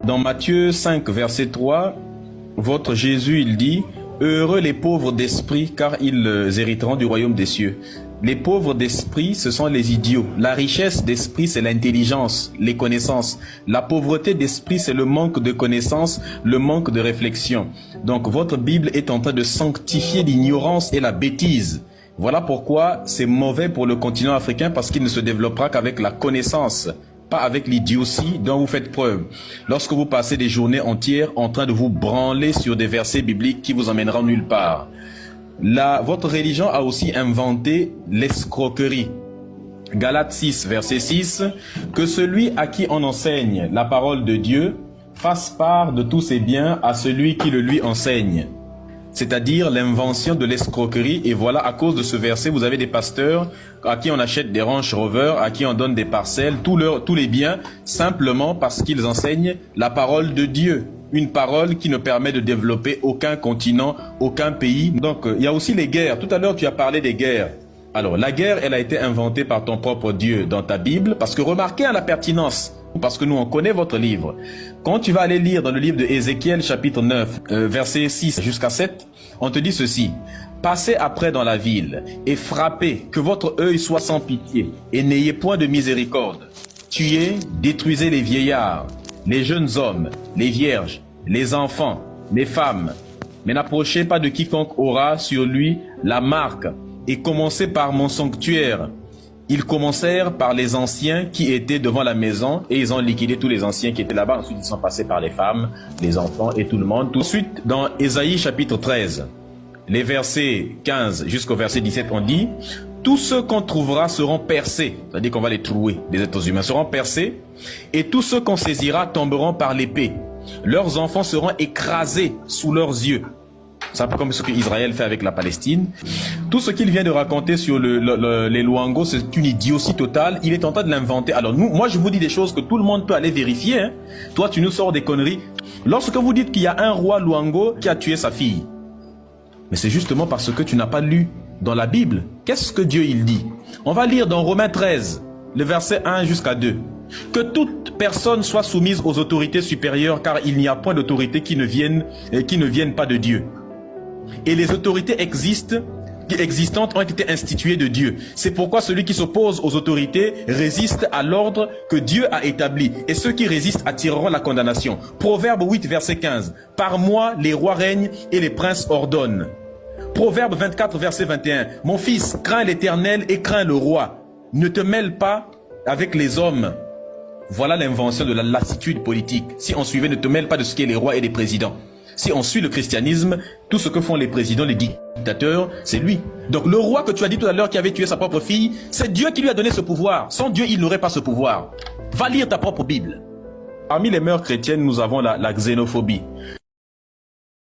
Dans Matthieu 5, verset 3, votre Jésus, il dit, « Heureux les pauvres d'esprit, car ils hériteront du royaume des cieux. » Les pauvres d'esprit, ce sont les idiots. La richesse d'esprit, c'est l'intelligence, les connaissances. La pauvreté d'esprit, c'est le manque de connaissances, le manque de réflexion. Donc, votre Bible est en train de sanctifier l'ignorance et la bêtise. Voilà pourquoi c'est mauvais pour le continent africain, parce qu'il ne se développera qu'avec la connaissance, pas avec l'idiotie dont vous faites preuve. Lorsque vous passez des journées entières en train de vous branler sur des versets bibliques qui vous emmèneront nulle part. Votre religion a aussi inventé l'escroquerie. Galates 6, verset 6, « Que celui à qui on enseigne la parole de Dieu fasse part de tous ses biens à celui qui le lui enseigne. » C'est-à-dire l'invention de l'escroquerie. Et voilà, à cause de ce verset, vous avez des pasteurs à qui on achète des Range Rover, à qui on donne des parcelles, tous les biens, simplement parce qu'ils enseignent la parole de Dieu. Une parole qui ne permet de développer aucun continent, aucun pays. Donc, il y a aussi les guerres. Tout à l'heure, tu as parlé des guerres. Alors, la guerre, elle a été inventée par ton propre Dieu dans ta Bible, parce que remarquez la pertinence, parce que nous, on connaît votre livre. Quand tu vas aller lire dans le livre de Ézéchiel, chapitre 9, versets 6 jusqu'à 7, on te dit ceci. « Passez après dans la ville et frappez, que votre œil soit sans pitié, et n'ayez point de miséricorde. Tuez, détruisez les vieillards, les jeunes hommes, les vierges, les enfants, les femmes, mais n'approchez pas de quiconque aura sur lui la marque, et commencez par mon sanctuaire. » Ils commencèrent par les anciens qui étaient devant la maison, et ils ont liquidé tous les anciens qui étaient là-bas. Ensuite, ils sont passés par les femmes, les enfants et tout le monde. Ensuite, dans Ésaïe chapitre 13, les versets 15 jusqu'au verset 17, on dit « Tous ceux qu'on trouvera seront percés », c'est-à-dire qu'on va les trouer, les êtres humains seront percés, et tous ceux qu'on saisira tomberont par l'épée. Leurs enfants seront écrasés sous leurs yeux. C'est un peu comme ce qu'Israël fait avec la Palestine. Tout ce qu'il vient de raconter sur les Luangos, c'est une idiotie totale. Il est en train de l'inventer. Alors moi je vous dis des choses que tout le monde peut aller vérifier. Hein. Toi tu nous sors des conneries. Lorsque vous dites qu'il y a un roi Luango qui a tué sa fille, mais c'est justement parce que tu n'as pas lu dans la Bible. Qu'est-ce que Dieu il dit? On va lire dans Romains 13, le verset 1 jusqu'à 2. Que toute personne soit soumise aux autorités supérieures, car il n'y a point d'autorité qui ne vienne pas de Dieu. Et les autorités existantes ont été instituées de Dieu. C'est pourquoi celui qui s'oppose aux autorités résiste à l'ordre que Dieu a établi. Et ceux qui résistent attireront la condamnation. Proverbe 8, verset 15. Par moi, les rois règnent et les princes ordonnent. Proverbe 24, verset 21. Mon fils, crains l'Éternel et crains le roi. Ne te mêle pas avec les hommes. Voilà l'invention de la lassitude politique. Si on suivait, ne te mêle pas de ce qu'est les rois et les présidents. Si on suit le christianisme, tout ce que font les présidents, les dictateurs, c'est lui. Donc le roi que tu as dit tout à l'heure qui avait tué sa propre fille, c'est Dieu qui lui a donné ce pouvoir. Sans Dieu, il n'aurait pas ce pouvoir. Va lire ta propre Bible. Parmi les mœurs chrétiennes, nous avons la xénophobie.